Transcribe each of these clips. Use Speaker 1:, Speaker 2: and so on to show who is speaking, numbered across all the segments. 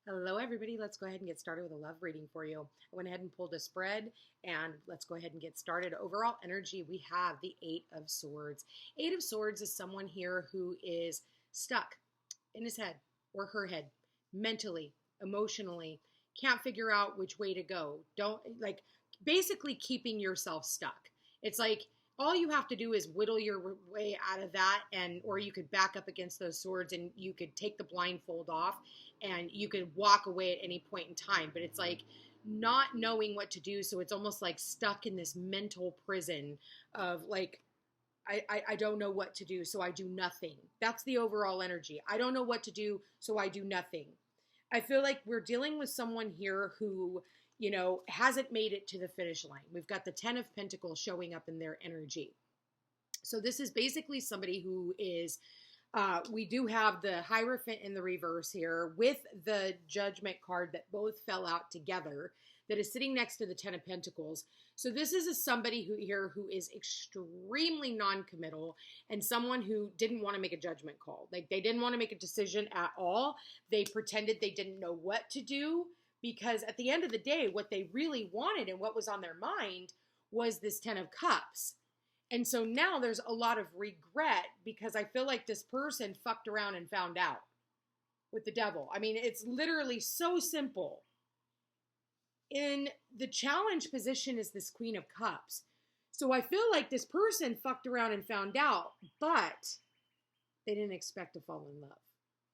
Speaker 1: Hello, everybody. Let's go ahead and get started with a love reading for you. I went ahead and pulled a spread, and let's go ahead and get started. Overall energy, we have the Eight of Swords. Eight of Swords is someone here who is stuck in his head or her head, mentally, emotionally, can't figure out which way to go. Basically keeping yourself stuck. It's like all you have to do is whittle your way out of that, or you could back up against those swords and you could take the blindfold off and you could walk away at any point in time. But it's like not knowing what to do. So it's almost like stuck in this mental prison of like, I don't know what to do, so I do nothing. That's the overall energy. I don't know what to do, so I do nothing. I feel like we're dealing with someone here who, hasn't made it to the finish line. We've got the Ten of Pentacles showing up in their energy. So this is basically somebody who is, we do have the Hierophant in the reverse here with the Judgment card that both fell out together that is sitting next to the Ten of Pentacles. So this is somebody who is extremely non-committal and someone who didn't want to make a judgment call. Like they didn't want to make a decision at all. They pretended they didn't know what to do because at the end of the day, what they really wanted and what was on their mind was this Ten of Cups. And so now there's a lot of regret because I feel like this person fucked around and found out with the devil. I mean, it's literally so simple. In the challenge position is this Queen of Cups. So I feel like this person fucked around and found out, but they didn't expect to fall in love.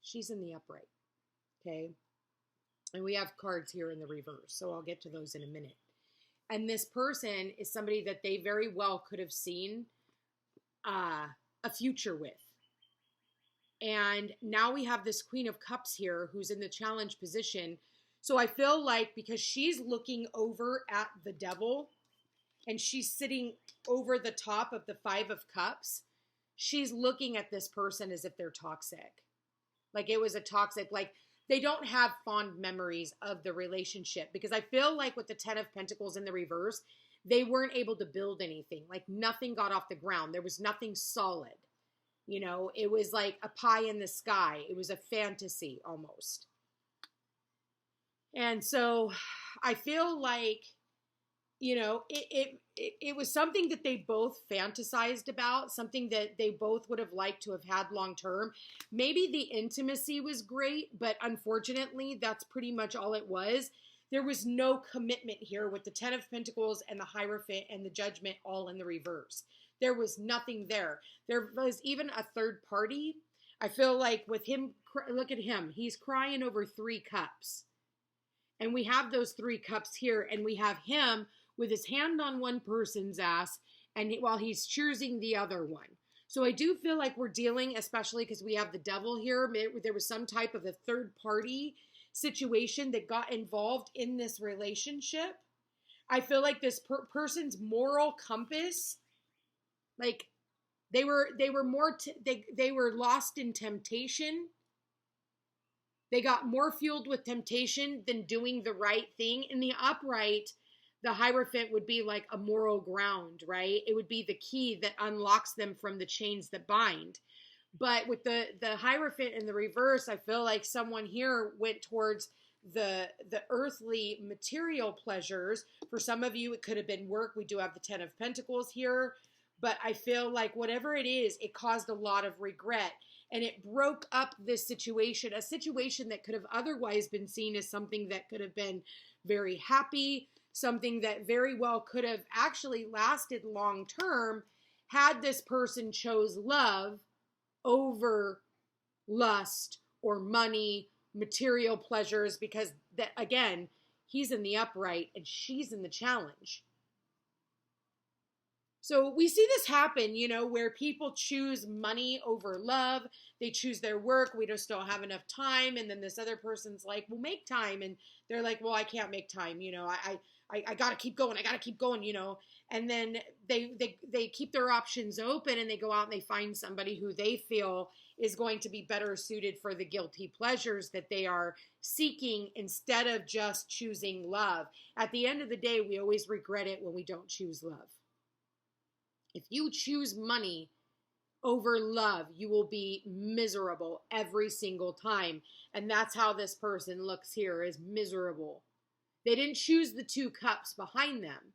Speaker 1: She's in the upright, okay? And we have cards here in the reverse, so I'll get to those in a minute. And this person is somebody that they very well could have seen a future with. And now we have this Queen of Cups here who's in the challenge position. So I feel like because she's looking over at the devil and she's sitting over the top of the Five of Cups, she's looking at this person as if they're toxic. Like it was a toxic, like they don't have fond memories of the relationship because I feel like with the Ten of Pentacles in the reverse, they weren't able to build anything. Like nothing got off the ground. There was nothing solid. It was like a pie in the sky. It was a fantasy almost. And so I feel like, it was something that they both fantasized about, something that they both would have liked to have had long term. Maybe the intimacy was great, but unfortunately, that's pretty much all it was. There was no commitment here with the Ten of Pentacles and the Hierophant and the Judgment all in the reverse. There was nothing there. There was even a third party. I feel like with him, look at him. He's crying over 3 cups. And we have those 3 cups here, and we have him with his hand on one person's ass, and while he's choosing the other one. So I do feel like we're dealing, especially because we have the devil here, there was some type of a third party situation that got involved in this relationship. I feel like this person's moral compass, like they were lost in temptation. They got more fueled with temptation than doing the right thing. In the upright, the Hierophant would be like a moral ground, right? It would be the key that unlocks them from the chains that bind. But with the Hierophant in the reverse, I feel like someone here went towards the earthly material pleasures. For some of you, it could have been work. We do have the Ten of Pentacles here. But I feel like whatever it is, it caused a lot of regret. And it broke up this situation, a situation that could have otherwise been seen as something that could have been very happy, something that very well could have actually lasted long term had this person chose love over lust or money, material pleasures, because that again, he's in the upright and she's in the challenge. So we see this happen, where people choose money over love. They choose their work. We just don't have enough time. And then this other person's like, well, make time. And they're like, well, I can't make time. I got to keep going. I got to keep going, And then they keep their options open and they go out and they find somebody who they feel is going to be better suited for the guilty pleasures that they are seeking instead of just choosing love. At the end of the day, we always regret it when we don't choose love. If you choose money over love, you will be miserable every single time. And that's how this person looks here, is miserable. They didn't choose the 2 cups behind them.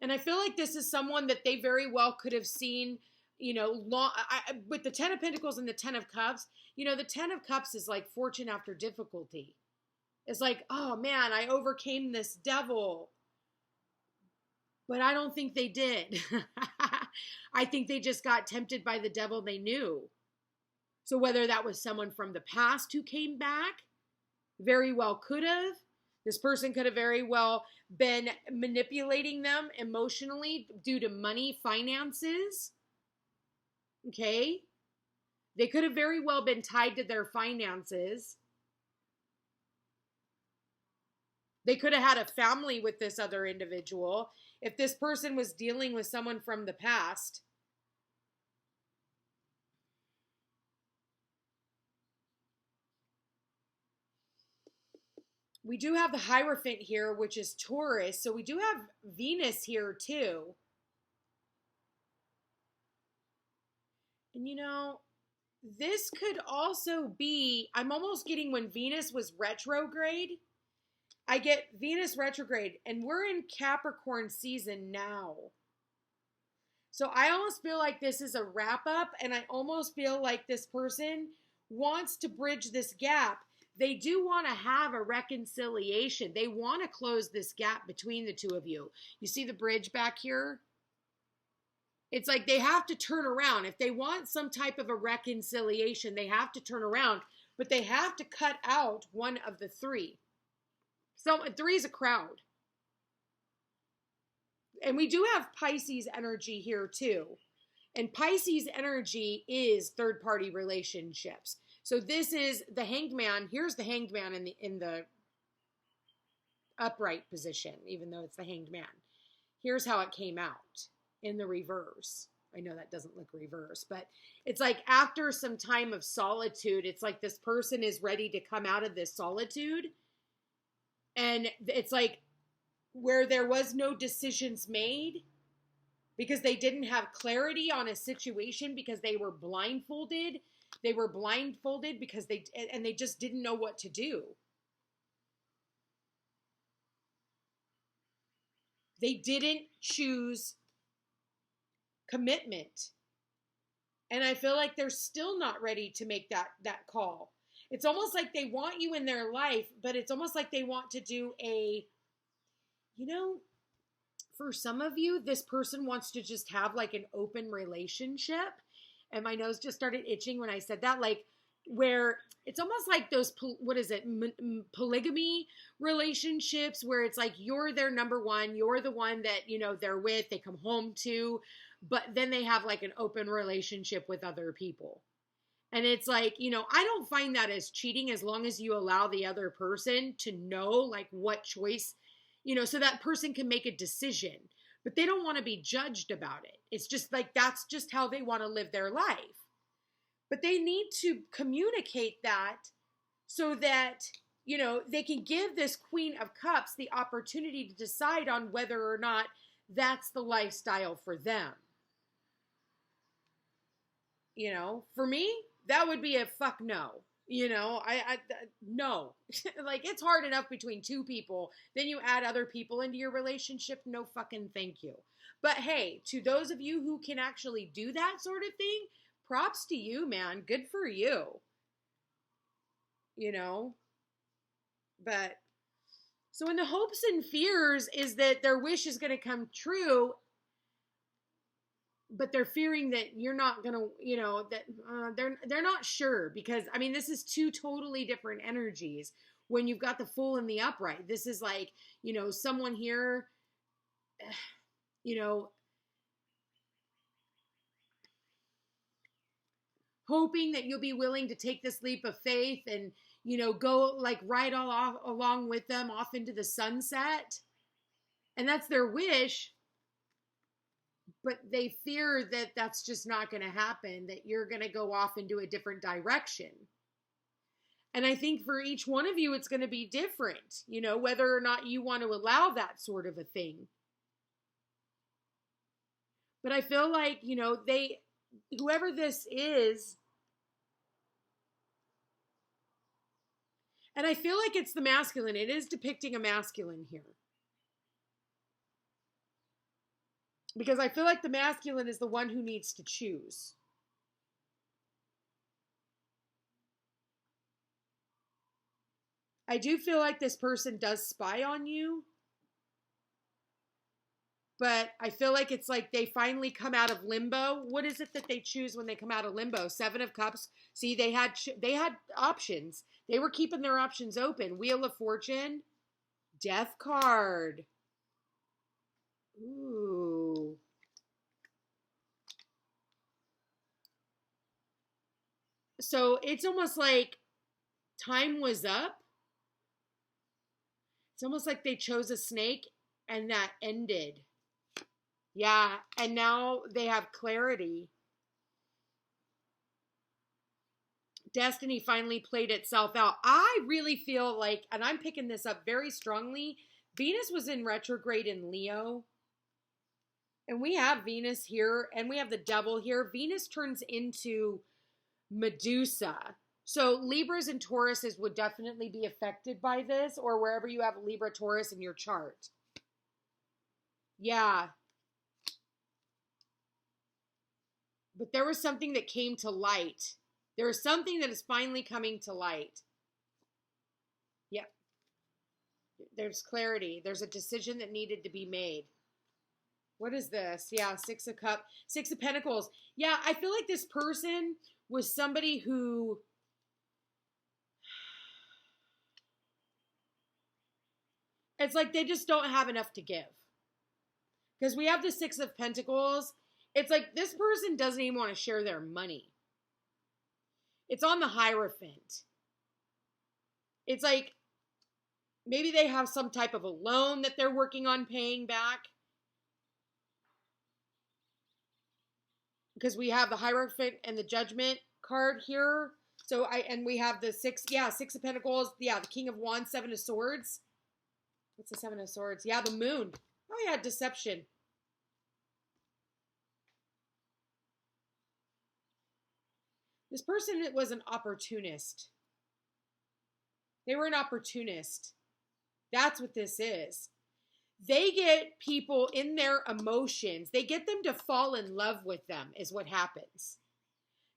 Speaker 1: And I feel like this is someone that they very well could have seen, with the 10 of Pentacles and the 10 of Cups. The 10 of Cups is like fortune after difficulty. It's like, oh man, I overcame this devil. But I don't think they did. I think they just got tempted by the devil they knew. So whether that was someone from the past who came back, very well could have. This person could have very well been manipulating them emotionally due to money, finances. Okay? They could have very well been tied to their finances. They could have had a family with this other individual. If this person was dealing with someone from the past, we do have the Hierophant here, which is Taurus. So we do have Venus here too. And this could also be, I'm almost getting when Venus was retrograde. I get Venus retrograde, and we're in Capricorn season now. So I almost feel like this is a wrap up, and I almost feel like this person wants to bridge this gap. They do want to have a reconciliation. They want to close this gap between the 2 of you. You see the bridge back here? It's like they have to turn around. If they want some type of a reconciliation, they have to turn around, but they have to cut out one of the 3. So 3 is a crowd. And we do have Pisces energy here too. And Pisces energy is third-party relationships. So this is the Hanged Man. Here's the Hanged Man in the upright position, even though it's the Hanged Man. Here's how it came out in the reverse. I know that doesn't look reverse, but it's like after some time of solitude, it's like this person is ready to come out of this solitude. And it's like where there was no decisions made because they didn't have clarity on a situation because they were blindfolded. They were blindfolded because they just didn't know what to do. They didn't choose commitment. And I feel like they're still not ready to make that call. It's almost like they want you in their life, but it's almost like they want to do for some of you, this person wants to just have like an open relationship. And my nose just started itching when I said that, like where it's almost like those, polygamy relationships where it's like you're their number one, you're the one that, they're with, they come home to, but then they have like an open relationship with other people. And it's like, I don't find that as cheating as long as you allow the other person to know like what choice, so that person can make a decision, but they don't want to be judged about it. It's just like, that's just how they want to live their life. But they need to communicate that so that, they can give this Queen of Cups the opportunity to decide on whether or not that's the lifestyle for them. For me, that would be a fuck no. No. Like, it's hard enough between 2 people. Then you add other people into your relationship. No fucking thank you. But hey, to those of you who can actually do that sort of thing, props to you, man. Good for you. But so in the hopes and fears is that their wish is going to come true, but they're fearing that you're not going to, that they're not sure because, this is 2 totally different energies when you've got the Fool and the Upright. This is like, someone here, hoping that you'll be willing to take this leap of faith and, go like right along with them off into the sunset. And that's their wish. But they fear that that's just not going to happen, that you're going to go off into a different direction. And I think for each one of you, it's going to be different, you know, whether or not you want to allow that sort of a thing. But I feel like, you know, whoever this is, and I feel like it's the masculine. It is depicting a masculine here. Because I feel like the masculine is the one who needs to choose. I do feel like this person does spy on you. But I feel like it's like they finally come out of limbo. What is it that they choose when they come out of limbo? 7 of Cups. See, they had options. They were keeping their options open. Wheel of Fortune. Death card. Ooh. So it's almost like time was up. It's almost like they chose a snake and that ended. Yeah, and now they have clarity. Destiny finally played itself out. I really feel like, and I'm picking this up very strongly, Venus was in retrograde in Leo. And we have Venus here, and we have the devil here. Venus turns into Medusa. So Libras and Tauruses would definitely be affected by this, or wherever you have Libra, Taurus in your chart. Yeah. But there was something that came to light. There is something that is finally coming to light. Yep. There's clarity. There's a decision that needed to be made. What is this? Yeah, 6 of Cups, 6 of Pentacles. Yeah, I feel like this person was somebody who... It's like they just don't have enough to give. Because we have the 6 of Pentacles. It's like this person doesn't even want to share their money. It's on the Hierophant. It's like maybe they have some type of a loan that they're working on paying back. Because we have the Hierophant and the Judgment card here. So and we have the 6 of Pentacles. Yeah, the King of Wands, 7 of Swords. What's the 7 of Swords? Yeah, the Moon. Oh yeah, deception. This person was an opportunist. They were an opportunist. That's what this is. They get people in their emotions. They get them to fall in love with them is what happens.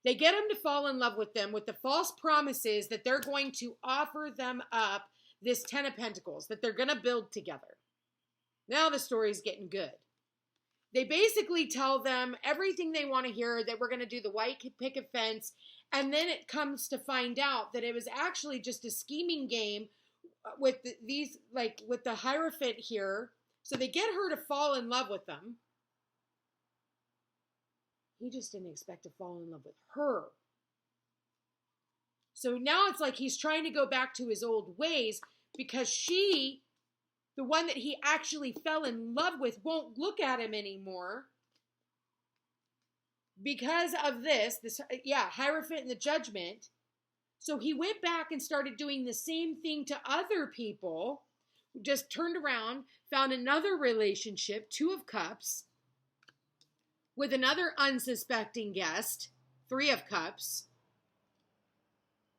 Speaker 1: They get them to fall in love with them with the false promises that they're going to offer them up this 10 of Pentacles, that they're going to build together. Now the story's getting good. They basically tell them everything they want to hear, that we're going to do the white picket fence, and then it comes to find out that it was actually just a scheming game with with the Hierophant here. So they get her to fall in love with them. He just didn't expect to fall in love with her. So now it's like he's trying to go back to his old ways because she, the one that he actually fell in love with, won't look at him anymore. Because of this, Hierophant and the Judgment. So he went back and started doing the same thing to other people. Just turned around, found another relationship, 2 of Cups, with another unsuspecting guest, 3 of Cups.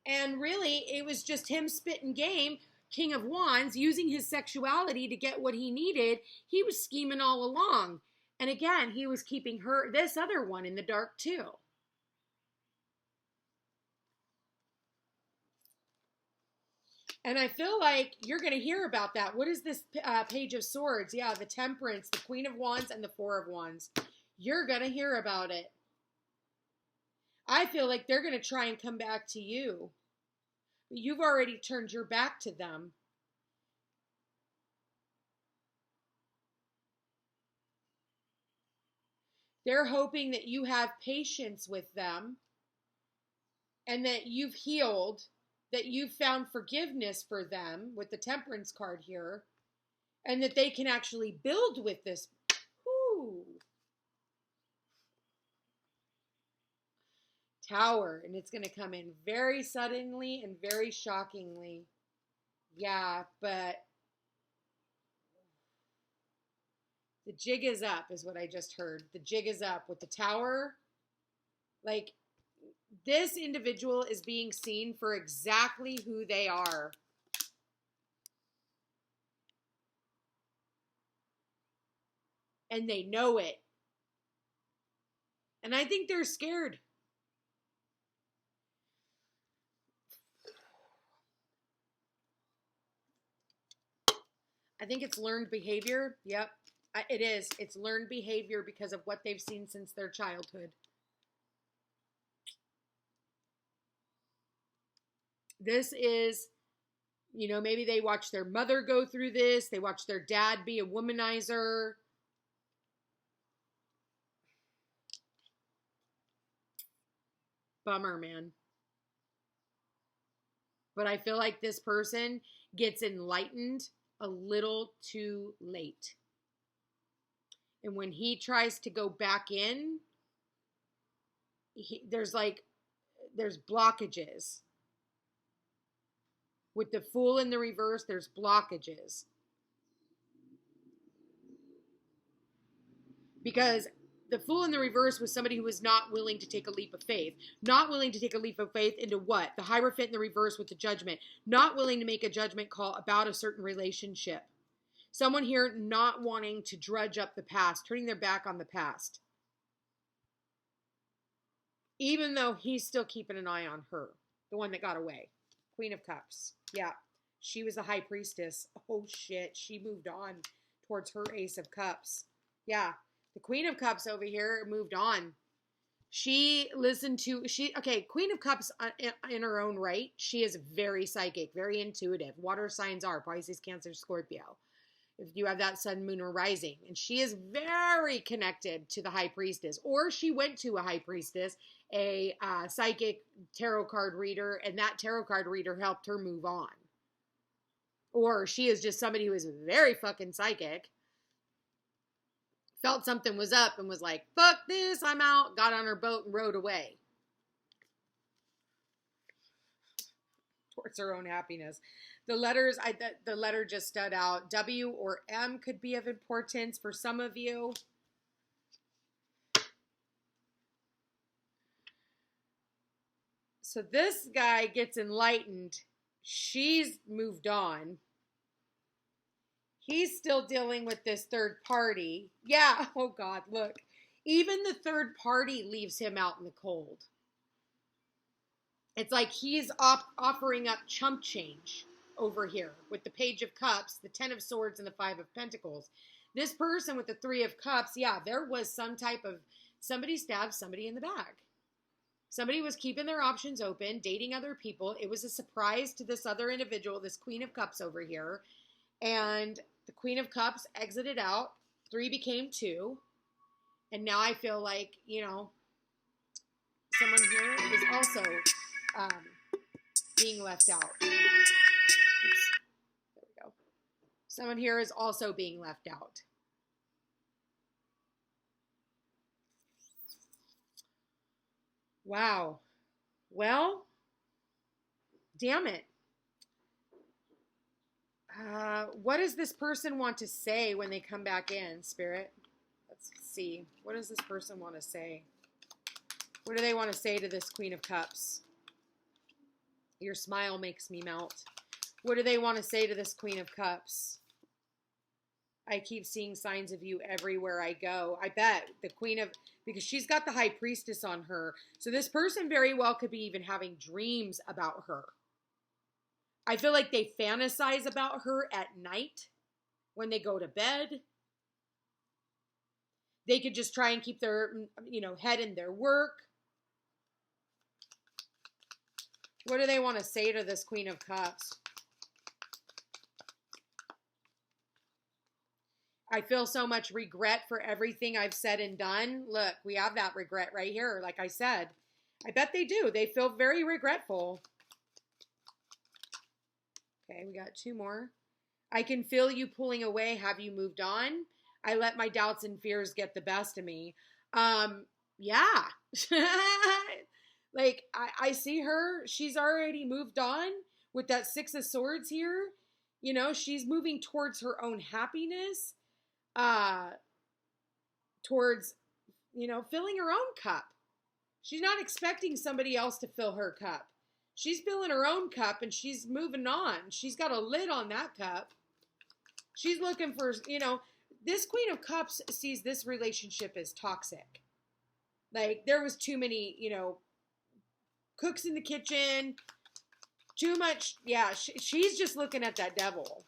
Speaker 1: And really, it was just him spitting game, King of Wands, using his sexuality to get what he needed. He was scheming all along. And again, he was keeping this other one in the dark too. And I feel like you're going to hear about that. What is this Page of Swords? Yeah, the Temperance, the Queen of Wands, and the 4 of Wands. You're going to hear about it. I feel like they're going to try and come back to you. You've already turned your back to them. They're hoping that you have patience with them and that you've healed, that you've found forgiveness for them with the Temperance card here, and that they can actually build with this. Whew. Tower, and it's going to come in very suddenly and very shockingly. Yeah, but the jig is up is what I just heard. The jig is up with the Tower. Like, this individual is being seen for exactly who they are. And they know it. And I think they're scared. I think it's learned behavior. Yep, it is. It's learned behavior because of what they've seen since their childhood. This is, you know, maybe they watched their mother go through this. They watched their dad be a womanizer. Bummer, man. But I feel like this person gets enlightened a little too late. And when he tries to go back in, there's blockages. With the Fool in the reverse, there's blockages. Because the Fool in the reverse was somebody who was not willing to take a leap of faith. Not willing to take a leap of faith into what? The Hierophant in the reverse with the Judgment. Not willing to make a judgment call about a certain relationship. Someone here not wanting to drudge up the past, turning their back on the past. Even though he's still keeping an eye on her, the one that got away. Queen of Cups. Yeah, she was the High Priestess. Oh shit, she moved on towards her Ace of Cups. Yeah, the Queen of Cups over here moved on. She listened to, Queen of Cups in her own right, she is very psychic, very intuitive. Water signs are Pisces, Cancer, Scorpio. If you have that sun, moon, or rising. And she is very connected to the High Priestess. Or she went to a High Priestess, a psychic tarot card reader, and that tarot card reader helped her move on. Or she is just somebody who is very fucking psychic, felt something was up and was like, fuck this, I'm out, got on her boat and rowed away. Towards her own happiness. The letters, the letter just stood out. W or M could be of importance for some of you. So this guy gets enlightened. She's moved on. He's still dealing with this third party. Yeah, oh God, look. Even the third party leaves him out in the cold. It's like he's offering up chump change over here with the Page of Cups, the Ten of Swords, and the Five of Pentacles. This person with the Three of Cups, yeah, there was some type of, somebody stabbed somebody in the back. Somebody was keeping their options open, dating other people. It was a surprise to this other individual, this Queen of Cups over here. And the Queen of Cups exited out. 3 became 2. And now I feel like, you know, someone here is also being left out. Oops. There we go. Someone here is also being left out. Wow. Well, damn it. What does this person want to say when they come back in, Spirit? Let's see. What does this person want to say? What do they want to say to this Queen of Cups? Your smile makes me melt. What do they want to say to this Queen of Cups? I keep seeing signs of you everywhere I go. I bet the Queen of, because she's got the High Priestess on her. So this person very well could be even having dreams about her. I feel like they fantasize about her at night when they go to bed. They could just try and keep their, you know, head in their work. What do they want to say to this Queen of Cups? I feel so much regret for everything I've said and done. Look, we have that regret right here. Like I said, I bet they do. They feel very regretful. Okay, we got 2 more. I can feel you pulling away. Have you moved on? I let my doubts and fears get the best of me. Yeah. Like, I see her. She's already moved on with that Six of Swords here. You know, she's moving towards her own happiness, uh, towards, you know, filling her own cup. She's not expecting somebody else to fill her cup. She's filling her own cup and she's moving on. She's got a lid on that cup. She's looking for, you know, this Queen of Cups sees this relationship as toxic. Like, there was too many, you know, cooks in the kitchen, too much. Yeah, she's just looking at that devil.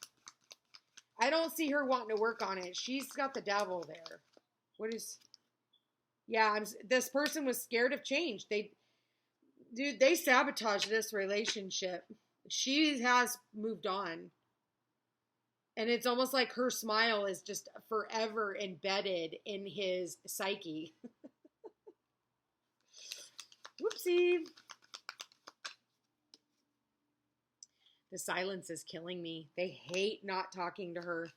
Speaker 1: I don't see her wanting to work on it. She's got the devil there. What is... Yeah, this person was scared of change. They sabotaged this relationship. She has moved on. And it's almost like her smile is just forever embedded in his psyche. Whoopsie. The silence is killing me. They hate not talking to her.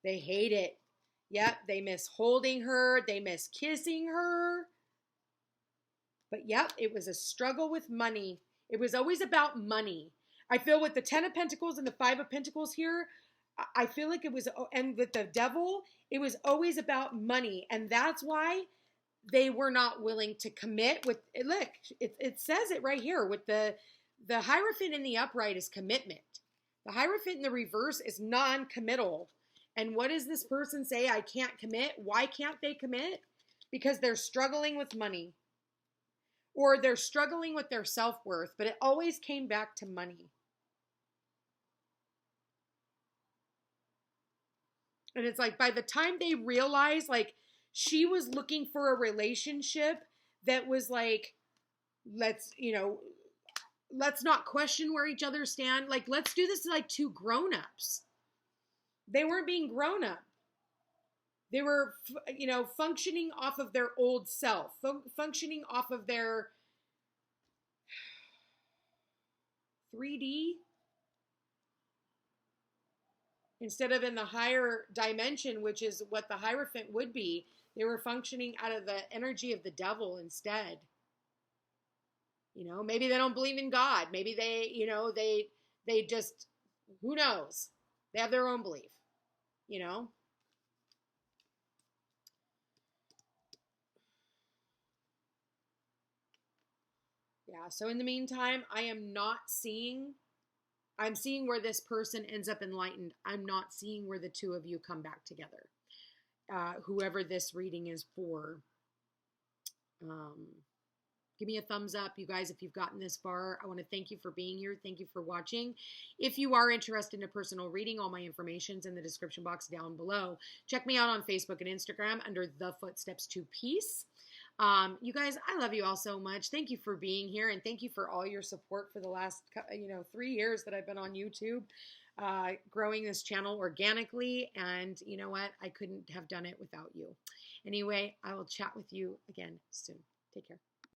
Speaker 1: They hate it. Yep, they miss holding her. They miss kissing her. But yep, it was a struggle with money. It was always about money. I feel with the 10 of Pentacles and the 5 of Pentacles here, I feel like it was, and with the devil, it was always about money. And that's why they were not willing to commit with, look, it says it right here with the Hierophant in the upright is commitment. The Hierophant in the reverse is non-committal. And what does this person say? I can't commit. Why can't they commit? Because they're struggling with money. Or they're struggling with their self-worth. But it always came back to money. And it's like by the time they realize, like, she was looking for a relationship that was like, let's not question where each other stand. Like, let's do this like two grown-ups. They weren't being grown up. They were, functioning off of their old self, functioning off of their 3D instead of in the higher dimension, which is what the Hierophant would be. They were functioning out of the energy of the devil instead. Maybe they don't believe in God. Maybe they just, who knows? They have their own belief, Yeah, so in the meantime, I'm seeing where this person ends up enlightened. I'm not seeing where the two of you come back together. Whoever this reading is for. Give me a thumbs up, you guys, if you've gotten this far. I want to thank you for being here. Thank you for watching. If you are interested in a personal reading, all my information's in the description box down below. Check me out on Facebook and Instagram under The Footsteps to Peace. You guys, I love you all so much. Thank you for being here, and thank you for all your support for the last 3 years that I've been on YouTube, growing this channel organically. And you know what? I couldn't have done it without you. Anyway, I will chat with you again soon. Take care.